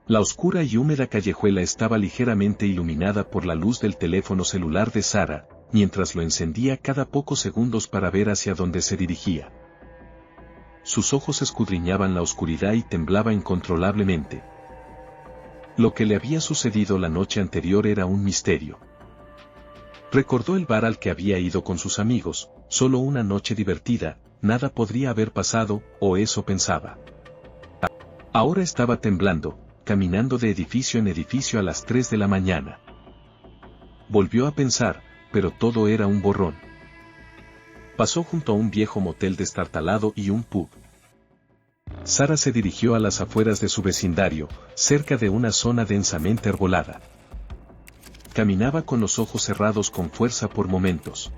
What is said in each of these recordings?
La oscura y húmeda callejuela estaba ligeramente iluminada por la luz del teléfono celular de Sara, mientras lo encendía cada pocos segundos para ver hacia dónde se dirigía. Sus ojos escudriñaban la oscuridad y temblaba incontrolablemente. Lo que le había sucedido la noche anterior era un misterio. Recordó el bar al que había ido con sus amigos, solo una noche divertida, nada podría haber pasado, o eso pensaba. Ahora estaba temblando, caminando de edificio en edificio a las 3 de la mañana. Volvió a pensar, pero todo era un borrón. Pasó junto a un viejo motel destartalado y un pub. Sara se dirigió a las afueras de su vecindario, cerca de una zona densamente arbolada. Caminaba con los ojos cerrados con fuerza por momentos.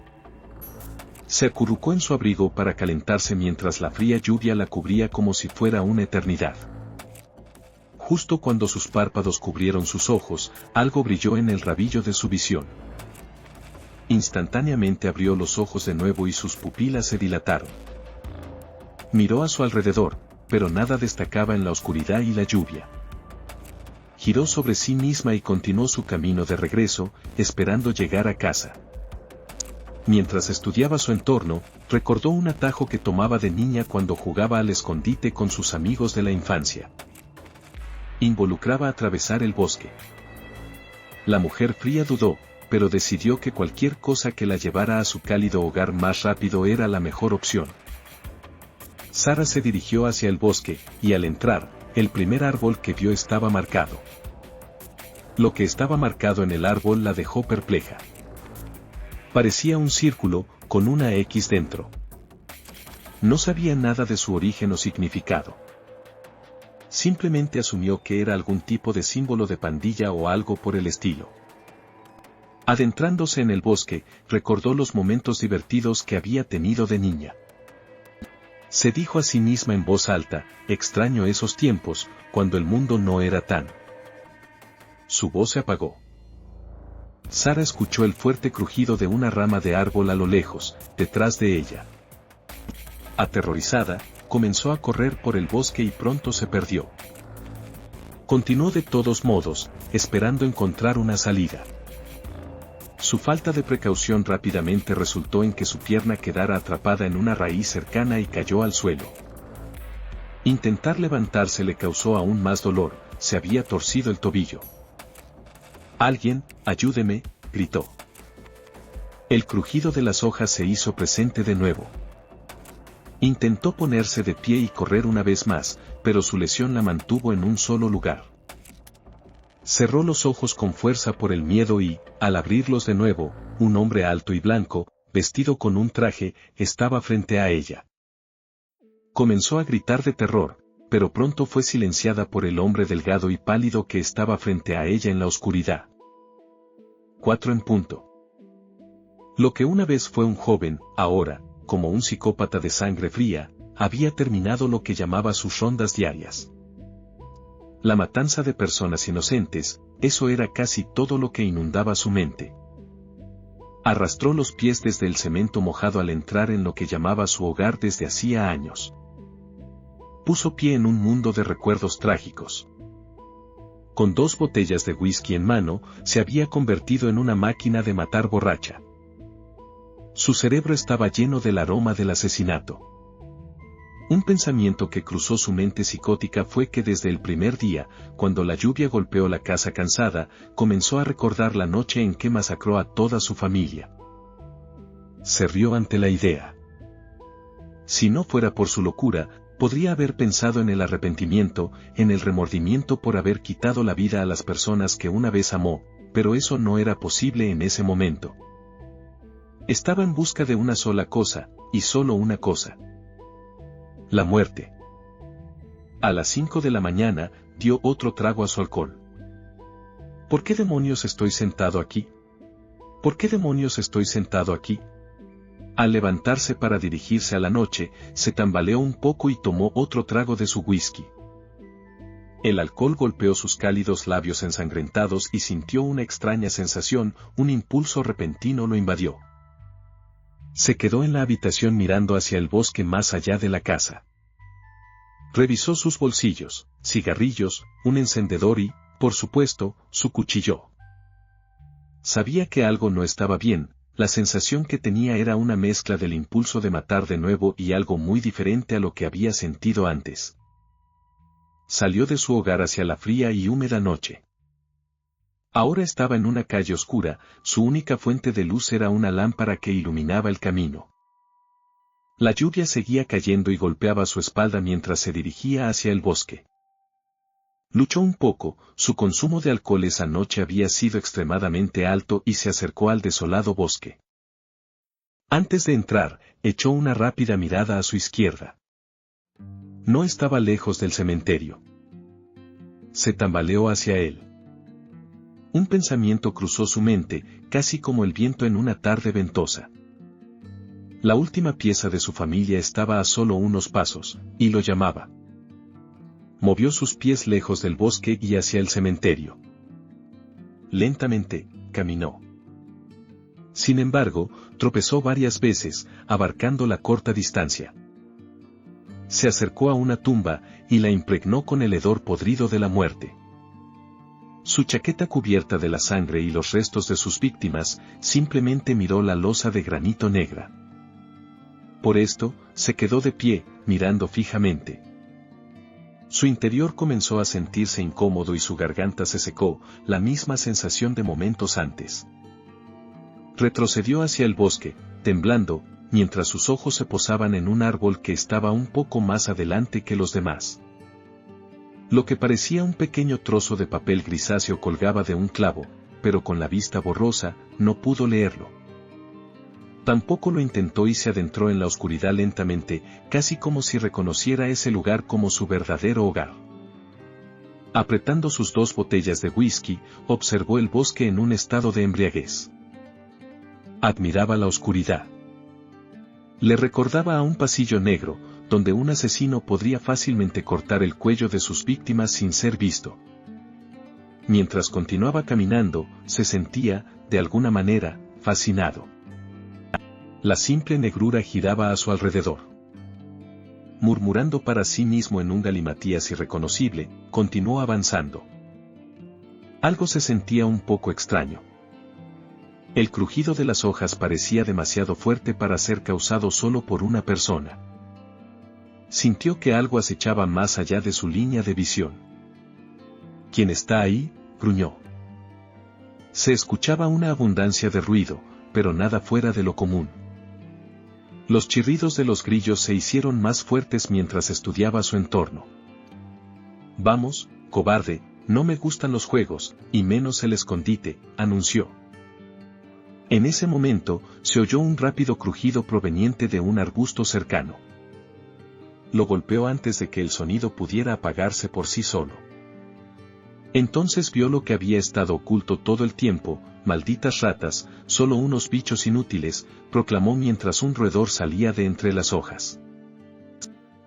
Se acurrucó en su abrigo para calentarse mientras la fría lluvia la cubría como si fuera una eternidad. Justo cuando sus párpados cubrieron sus ojos, algo brilló en el rabillo de su visión. Instantáneamente abrió los ojos de nuevo y sus pupilas se dilataron. Miró a su alrededor, pero nada destacaba en la oscuridad y la lluvia. Giró sobre sí misma y continuó su camino de regreso, esperando llegar a casa. Mientras estudiaba su entorno, recordó un atajo que tomaba de niña cuando jugaba al escondite con sus amigos de la infancia. Involucraba atravesar el bosque. La mujer fría dudó, pero decidió que cualquier cosa que la llevara a su cálido hogar más rápido era la mejor opción. Sara se dirigió hacia el bosque, y al entrar, el primer árbol que vio estaba marcado. Lo que estaba marcado en el árbol la dejó perpleja. Parecía un círculo, con una X dentro. No sabía nada de su origen o significado. Simplemente asumió que era algún tipo de símbolo de pandilla o algo por el estilo. Adentrándose en el bosque, recordó los momentos divertidos que había tenido de niña. Se dijo a sí misma en voz alta, extraño esos tiempos, cuando el mundo no era tan. Su voz se apagó. Sara escuchó el fuerte crujido de una rama de árbol a lo lejos, detrás de ella. Aterrorizada, comenzó a correr por el bosque y pronto se perdió. Continuó de todos modos, esperando encontrar una salida. Su falta de precaución rápidamente resultó en que su pierna quedara atrapada en una raíz cercana y cayó al suelo. Intentar levantarse le causó aún más dolor, se había torcido el tobillo. «Alguien, ayúdeme», gritó. El crujido de las hojas se hizo presente de nuevo. Intentó ponerse de pie y correr una vez más, pero su lesión la mantuvo en un solo lugar. Cerró los ojos con fuerza por el miedo y, al abrirlos de nuevo, un hombre alto y blanco, vestido con un traje, estaba frente a ella. Comenzó a gritar de terror, pero pronto fue silenciada por el hombre delgado y pálido que estaba frente a ella en la oscuridad. 4 en punto. Lo que una vez fue un joven, ahora, como un psicópata de sangre fría, había terminado lo que llamaba sus rondas diarias. La matanza de personas inocentes, eso era casi todo lo que inundaba su mente. Arrastró los pies desde el cemento mojado al entrar en lo que llamaba su hogar desde hacía años. Puso pie en un mundo de recuerdos trágicos. Con 2 botellas de whisky en mano, se había convertido en una máquina de matar borracha. Su cerebro estaba lleno del aroma del asesinato. Un pensamiento que cruzó su mente psicótica fue que desde el primer día, cuando la lluvia golpeó la casa cansada, comenzó a recordar la noche en que masacró a toda su familia. Se rió ante la idea. Si no fuera por su locura, podría haber pensado en el arrepentimiento, en el remordimiento por haber quitado la vida a las personas que una vez amó, pero eso no era posible en ese momento. Estaba en busca de una sola cosa, y solo una cosa. La muerte. A las 5 de la mañana, dio otro trago a su alcohol. ¿Por qué demonios estoy sentado aquí? ¿Por qué demonios estoy sentado aquí? Al levantarse para dirigirse a la noche, se tambaleó un poco y tomó otro trago de su whisky. El alcohol golpeó sus cálidos labios ensangrentados y sintió una extraña sensación, un impulso repentino lo invadió. Se quedó en la habitación mirando hacia el bosque más allá de la casa. Revisó sus bolsillos, cigarrillos, un encendedor y, por supuesto, su cuchillo. Sabía que algo no estaba bien, la sensación que tenía era una mezcla del impulso de matar de nuevo y algo muy diferente a lo que había sentido antes. Salió de su hogar hacia la fría y húmeda noche. Ahora estaba en una calle oscura, su única fuente de luz era una lámpara que iluminaba el camino. La lluvia seguía cayendo y golpeaba su espalda mientras se dirigía hacia el bosque. Luchó un poco, su consumo de alcohol esa noche había sido extremadamente alto y se acercó al desolado bosque. Antes de entrar, echó una rápida mirada a su izquierda. No estaba lejos del cementerio. Se tambaleó hacia él. Un pensamiento cruzó su mente, casi como el viento en una tarde ventosa. La última pieza de su familia estaba a solo unos pasos, y lo llamaba. Movió sus pies lejos del bosque y hacia el cementerio. Lentamente, caminó. Sin embargo, tropezó varias veces, abarcando la corta distancia. Se acercó a una tumba, y la impregnó con el hedor podrido de la muerte. Su chaqueta cubierta de la sangre y los restos de sus víctimas, simplemente miró la losa de granito negra. Por esto, se quedó de pie, mirando fijamente. Su interior comenzó a sentirse incómodo y su garganta se secó, la misma sensación de momentos antes. Retrocedió hacia el bosque, temblando, mientras sus ojos se posaban en un árbol que estaba un poco más adelante que los demás. Lo que parecía un pequeño trozo de papel grisáceo colgaba de un clavo, pero con la vista borrosa, no pudo leerlo. Tampoco lo intentó y se adentró en la oscuridad lentamente, casi como si reconociera ese lugar como su verdadero hogar. Apretando sus 2 botellas de whisky, observó el bosque en un estado de embriaguez. Admiraba la oscuridad. Le recordaba a un pasillo negro, donde un asesino podría fácilmente cortar el cuello de sus víctimas sin ser visto. Mientras continuaba caminando, se sentía, de alguna manera, fascinado. La simple negrura giraba a su alrededor. Murmurando para sí mismo en un galimatías irreconocible, continuó avanzando. Algo se sentía un poco extraño. El crujido de las hojas parecía demasiado fuerte para ser causado solo por una persona. Sintió que algo acechaba más allá de su línea de visión. ¿Quién está ahí?, gruñó. Se escuchaba una abundancia de ruido, pero nada fuera de lo común. Los chirridos de los grillos se hicieron más fuertes mientras estudiaba su entorno. Vamos, cobarde, no me gustan los juegos, y menos el escondite, anunció. En ese momento, se oyó un rápido crujido proveniente de un arbusto cercano. Lo golpeó antes de que el sonido pudiera apagarse por sí solo. Entonces vio lo que había estado oculto todo el tiempo. Malditas ratas, solo unos bichos inútiles, proclamó mientras un roedor salía de entre las hojas.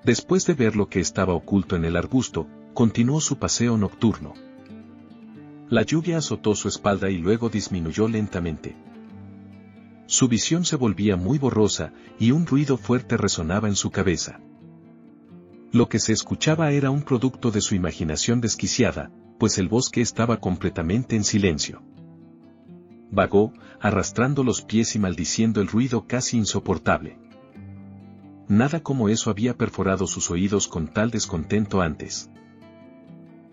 Después de ver lo que estaba oculto en el arbusto, continuó su paseo nocturno. La lluvia azotó su espalda y luego disminuyó lentamente. Su visión se volvía muy borrosa, y un ruido fuerte resonaba en su cabeza. Lo que se escuchaba era un producto de su imaginación desquiciada, pues el bosque estaba completamente en silencio. Vagó, arrastrando los pies y maldiciendo el ruido casi insoportable. Nada como eso había perforado sus oídos con tal descontento antes.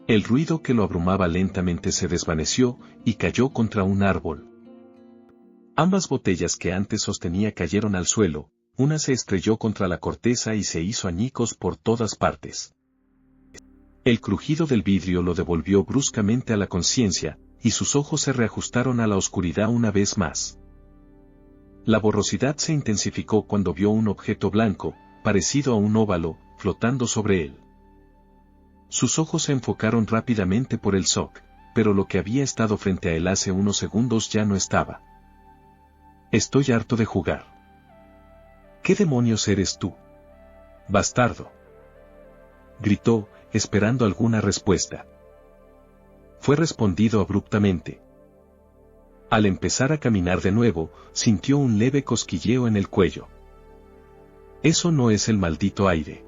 El ruido que lo abrumaba lentamente se desvaneció, y cayó contra un árbol. Ambas botellas que antes sostenía cayeron al suelo, una se estrelló contra la corteza y se hizo añicos por todas partes. El crujido del vidrio lo devolvió bruscamente a la conciencia, y sus ojos se reajustaron a la oscuridad una vez más. La borrosidad se intensificó cuando vio un objeto blanco, parecido a un óvalo, flotando sobre él. Sus ojos se enfocaron rápidamente por el SOC, pero lo que había estado frente a él hace unos segundos ya no estaba. Estoy harto de jugar. ¿Qué demonios eres tú? Bastardo. Gritó, esperando alguna respuesta. Fue respondido abruptamente. Al empezar a caminar de nuevo, sintió un leve cosquilleo en el cuello. Eso no es el maldito aire.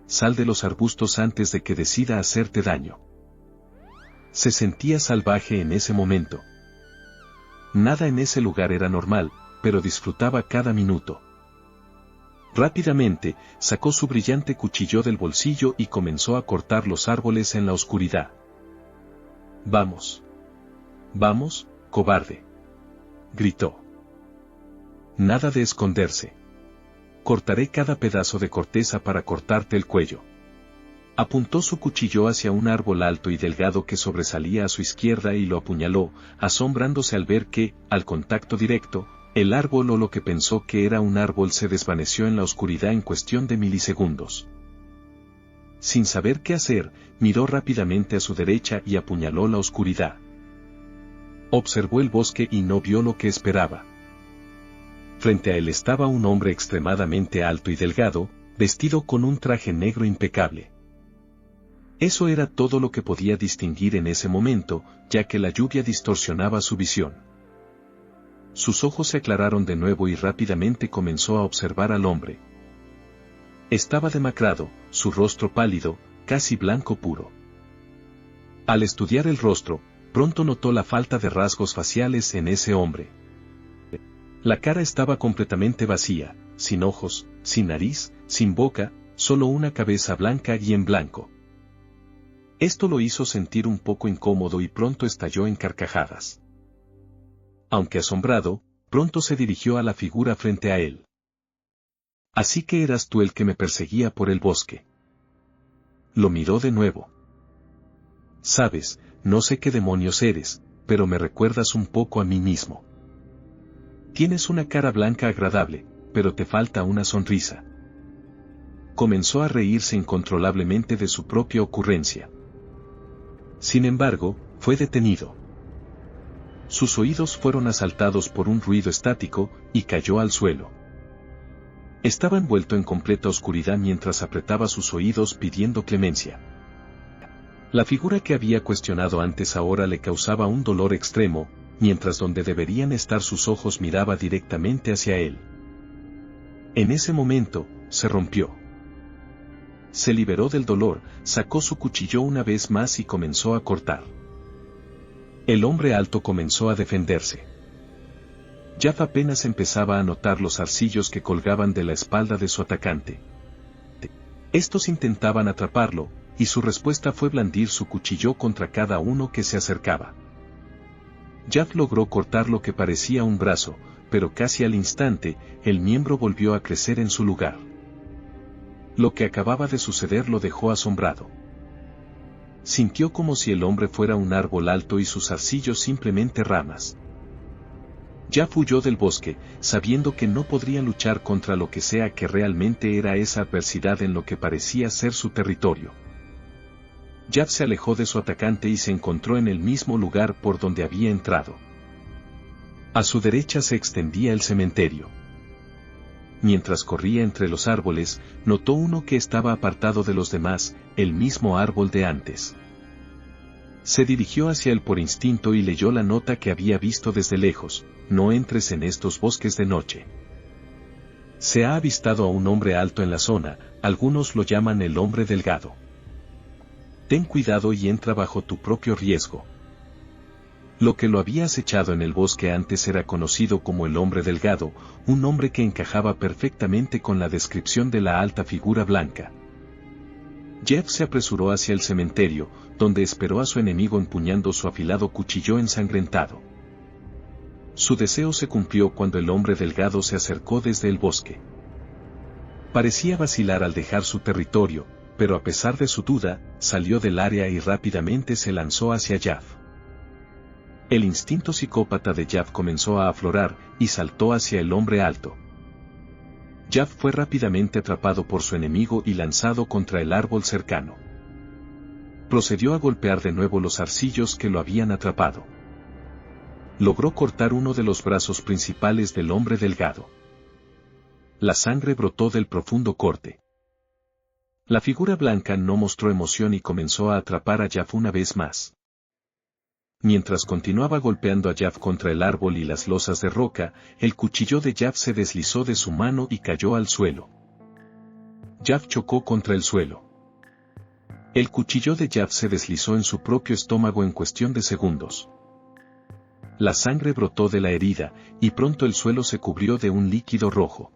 sal de los arbustos antes de que decida hacerte daño. Se sentía salvaje en ese momento. Nada en ese lugar era normal, pero disfrutaba cada minuto. Rápidamente, sacó su brillante cuchillo del bolsillo y comenzó a cortar los árboles en la oscuridad. «Vamos. Vamos, cobarde», gritó. «Nada de esconderse. Cortaré cada pedazo de corteza para cortarte el cuello». Apuntó su cuchillo hacia un árbol alto y delgado que sobresalía a su izquierda y lo apuñaló, asombrándose al ver que, al contacto directo, el árbol o lo que pensó que era un árbol se desvaneció en la oscuridad en cuestión de milisegundos. Sin saber qué hacer, miró rápidamente a su derecha y apuñaló la oscuridad. Observó el bosque y no vio lo que esperaba. Frente a él estaba un hombre extremadamente alto y delgado, vestido con un traje negro impecable. Eso era todo lo que podía distinguir en ese momento, ya que la lluvia distorsionaba su visión. Sus ojos se aclararon de nuevo y rápidamente comenzó a observar al hombre. Estaba demacrado, su rostro pálido, casi blanco puro. Al estudiar el rostro, pronto notó la falta de rasgos faciales en ese hombre. La cara estaba completamente vacía, sin ojos, sin nariz, sin boca, solo una cabeza blanca y en blanco. Esto lo hizo sentir un poco incómodo y pronto estalló en carcajadas. Aunque asombrado, pronto se dirigió a la figura frente a él. «Así que eras tú el que me perseguía por el bosque». Lo miró de nuevo. «Sabes, no sé qué demonios eres, pero me recuerdas un poco a mí mismo. Tienes una cara blanca agradable, pero te falta una sonrisa». Comenzó a reírse incontrolablemente de su propia ocurrencia. Sin embargo, fue detenido. Sus oídos fueron asaltados por un ruido estático, y cayó al suelo. Estaba envuelto en completa oscuridad mientras apretaba sus oídos pidiendo clemencia. La figura que había cuestionado antes ahora le causaba un dolor extremo, mientras donde deberían estar sus ojos miraba directamente hacia él. En ese momento, se rompió. Se liberó del dolor, sacó su cuchillo una vez más y comenzó a cortar. El hombre alto comenzó a defenderse. Jaff apenas empezaba a notar los zarcillos que colgaban de la espalda de su atacante. Estos intentaban atraparlo, y su respuesta fue blandir su cuchillo contra cada uno que se acercaba. Jaff logró cortar lo que parecía un brazo, pero casi al instante, el miembro volvió a crecer en su lugar. Lo que acababa de suceder lo dejó asombrado. Sintió como si el hombre fuera un árbol alto y sus zarcillos simplemente ramas. Jaff huyó del bosque, sabiendo que no podría luchar contra lo que sea que realmente era esa adversidad en lo que parecía ser su territorio. Jaff se alejó de su atacante y se encontró en el mismo lugar por donde había entrado. A su derecha se extendía el cementerio. Mientras corría entre los árboles, notó uno que estaba apartado de los demás, el mismo árbol de antes. Se dirigió hacia él por instinto y leyó la nota que había visto desde lejos: «No entres en estos bosques de noche». Se ha avistado a un hombre alto en la zona, algunos lo llaman el hombre delgado. Ten cuidado y entra bajo tu propio riesgo. Lo que lo había acechado en el bosque antes era conocido como el hombre delgado, un hombre que encajaba perfectamente con la descripción de la alta figura blanca. Jaff se apresuró hacia el cementerio, donde esperó a su enemigo empuñando su afilado cuchillo ensangrentado. Su deseo se cumplió cuando el hombre delgado se acercó desde el bosque. Parecía vacilar al dejar su territorio, pero a pesar de su duda, salió del área y rápidamente se lanzó hacia Jaff. El instinto psicópata de Jaff comenzó a aflorar, y saltó hacia el hombre alto. Jaff fue rápidamente atrapado por su enemigo y lanzado contra el árbol cercano. Procedió a golpear de nuevo los zarcillos que lo habían atrapado. Logró cortar uno de los brazos principales del hombre delgado. La sangre brotó del profundo corte. La figura blanca no mostró emoción y comenzó a atrapar a Jaff una vez más. Mientras continuaba golpeando a Jaff contra el árbol y las losas de roca, el cuchillo de Jaff se deslizó de su mano y cayó al suelo. Jaff chocó contra el suelo. El cuchillo de Jaff se deslizó en su propio estómago en cuestión de segundos. La sangre brotó de la herida, y pronto el suelo se cubrió de un líquido rojo.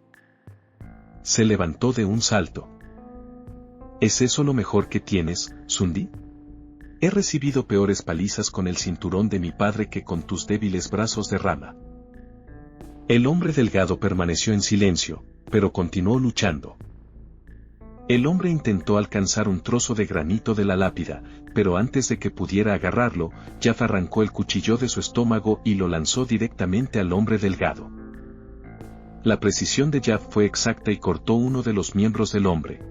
Se levantó de un salto. ¿Es eso lo mejor que tienes, Sundi? He recibido peores palizas con el cinturón de mi padre que con tus débiles brazos de rama. El hombre delgado permaneció en silencio, pero continuó luchando. El hombre intentó alcanzar un trozo de granito de la lápida, pero antes de que pudiera agarrarlo, Jaff arrancó el cuchillo de su estómago y lo lanzó directamente al hombre delgado. La precisión de Jaff fue exacta y cortó uno de los miembros del hombre.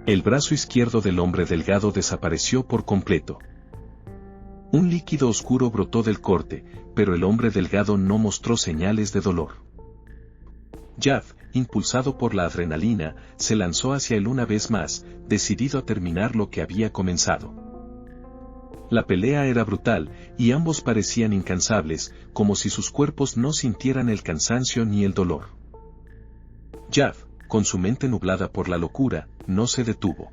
El brazo izquierdo del hombre delgado desapareció por completo. Un líquido oscuro brotó del corte, pero el hombre delgado no mostró señales de dolor. Jaff, impulsado por la adrenalina, se lanzó hacia él una vez más, decidido a terminar lo que había comenzado. La pelea era brutal, y ambos parecían incansables, como si sus cuerpos no sintieran el cansancio ni el dolor. Jaff, con su mente nublada por la locura, no se detuvo.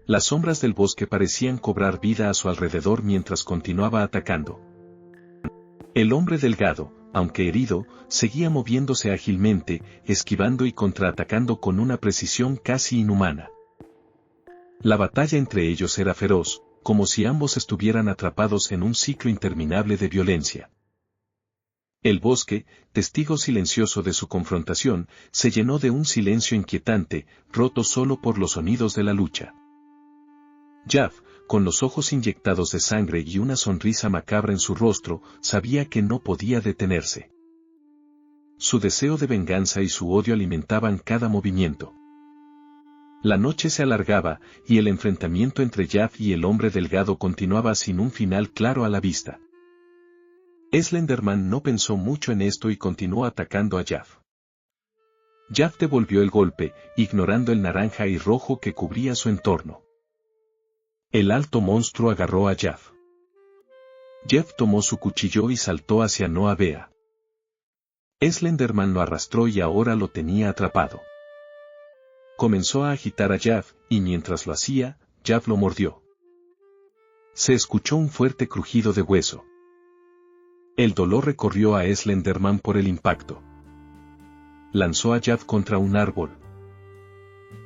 Las sombras del bosque parecían cobrar vida a su alrededor mientras continuaba atacando. El hombre delgado, aunque herido, seguía moviéndose ágilmente, esquivando y contraatacando con una precisión casi inhumana. La batalla entre ellos era feroz, como si ambos estuvieran atrapados en un ciclo interminable de violencia. El bosque, testigo silencioso de su confrontación, se llenó de un silencio inquietante, roto solo por los sonidos de la lucha. Jaff, con los ojos inyectados de sangre y una sonrisa macabra en su rostro, sabía que no podía detenerse. Su deseo de venganza y su odio alimentaban cada movimiento. La noche se alargaba, y el enfrentamiento entre Jaff y el hombre delgado continuaba sin un final claro a la vista. Slenderman no pensó mucho en esto y continuó atacando a Jaff. Jaff devolvió el golpe, ignorando el naranja y rojo que cubría su entorno. El alto monstruo agarró a Jaff. Jaff tomó su cuchillo y saltó hacia Noah Bea. Slenderman lo arrastró y ahora lo tenía atrapado. Comenzó a agitar a Jaff, y mientras lo hacía, Jaff lo mordió. Se escuchó un fuerte crujido de hueso. El dolor recorrió a Slenderman por el impacto. Lanzó a Jaff contra un árbol.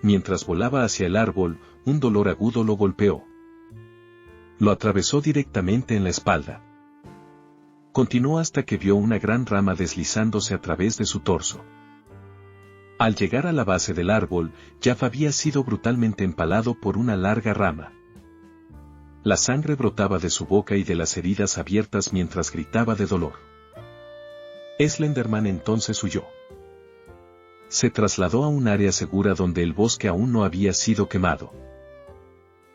Mientras volaba hacia el árbol, un dolor agudo lo golpeó. Lo atravesó directamente en la espalda. Continuó hasta que vio una gran rama deslizándose a través de su torso. Al llegar a la base del árbol, Jaff había sido brutalmente empalado por una larga rama. La sangre brotaba de su boca y de las heridas abiertas mientras gritaba de dolor. Slenderman entonces huyó. Se trasladó a un área segura donde el bosque aún no había sido quemado.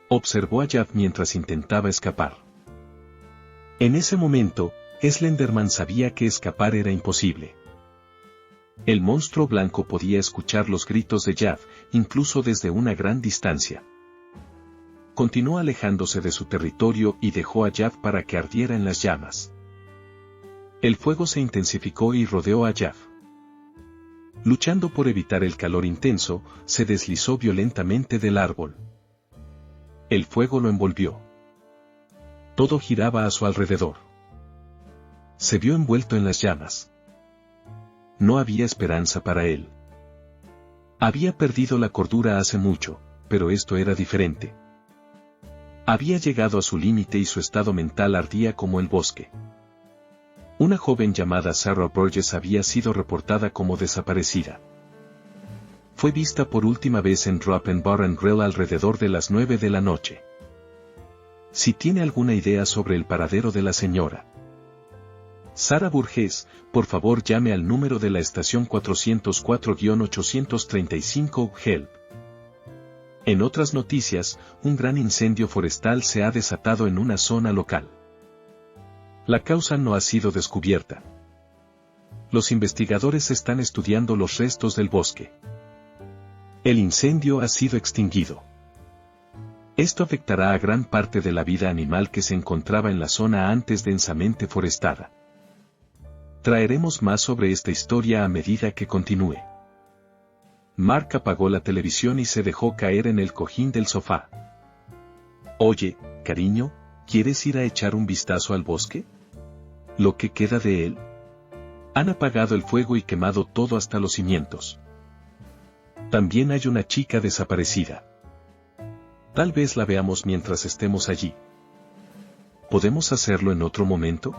Observó a Jaff mientras intentaba escapar. En ese momento, Slenderman sabía que escapar era imposible. El monstruo blanco podía escuchar los gritos de Jaff, incluso desde una gran distancia. Continuó alejándose de su territorio y dejó a Jaff para que ardiera en las llamas. El fuego se intensificó y rodeó a Jaff. Luchando por evitar el calor intenso, se deslizó violentamente del árbol. El fuego lo envolvió. Todo giraba a su alrededor. Se vio envuelto en las llamas. No había esperanza para él. Había perdido la cordura hace mucho, pero esto era diferente. Había llegado a su límite y su estado mental ardía como el bosque. Una joven llamada Sarah Burgess había sido reportada como desaparecida. Fue vista por última vez en Ropen Bar and Grill alrededor de las 9 de la noche. Si tiene alguna idea sobre el paradero de la señora Sarah Burgess, por favor llame al número de la estación 404-835 HELP. En otras noticias, un gran incendio forestal se ha desatado en una zona local. La causa no ha sido descubierta. Los investigadores están estudiando los restos del bosque. El incendio ha sido extinguido. Esto afectará a gran parte de la vida animal que se encontraba en la zona antes densamente forestada. Traeremos más sobre esta historia a medida que continúe. Mark apagó la televisión y se dejó caer en el cojín del sofá. Oye, cariño, ¿quieres ir a echar un vistazo al bosque? ¿Lo que queda de él? Han apagado el fuego y quemado todo hasta los cimientos. También hay una chica desaparecida. Tal vez la veamos mientras estemos allí. ¿Podemos hacerlo en otro momento?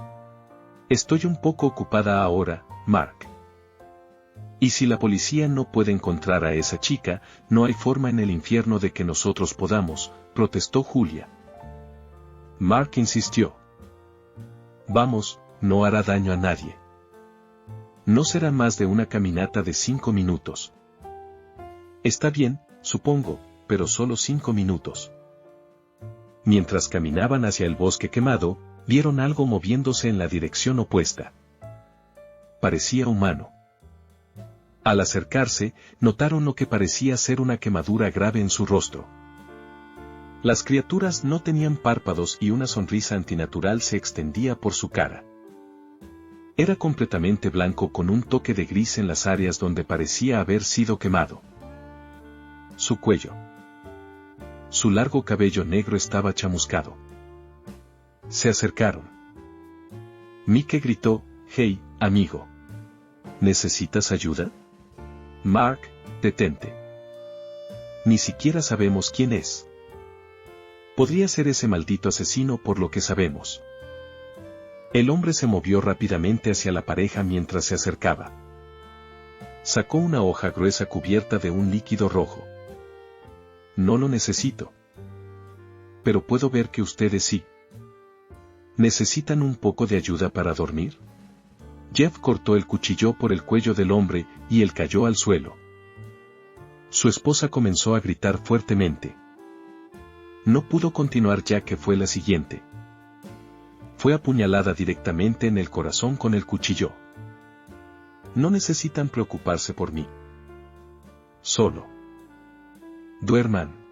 Estoy un poco ocupada ahora, Mark. Y si la policía no puede encontrar a esa chica, no hay forma en el infierno de que nosotros podamos, protestó Julia. Mark insistió. Vamos, no hará daño a nadie. No será más de una caminata de 5 minutos. Está bien, supongo, pero solo 5 minutos. Mientras caminaban hacia el bosque quemado, vieron algo moviéndose en la dirección opuesta. Parecía humano. Al acercarse, notaron lo que parecía ser una quemadura grave en su rostro. Las criaturas no tenían párpados y una sonrisa antinatural se extendía por su cara. Era completamente blanco con un toque de gris en las áreas donde parecía haber sido quemado. Su cuello. Su largo cabello negro estaba chamuscado. Se acercaron. Mike gritó, «Hey, amigo. ¿Necesitas ayuda?» Mark, detente. Ni siquiera sabemos quién es. Podría ser ese maldito asesino por lo que sabemos. El hombre se movió rápidamente hacia la pareja mientras se acercaba. Sacó una hoja gruesa cubierta de un líquido rojo. No lo necesito. Pero puedo ver que ustedes sí. ¿Necesitan un poco de ayuda para dormir? Jeff cortó el cuchillo por el cuello del hombre y él cayó al suelo. Su esposa comenzó a gritar fuertemente. No pudo continuar ya que fue la siguiente. Fue apuñalada directamente en el corazón con el cuchillo. No necesitan preocuparse por mí. Solo duerman.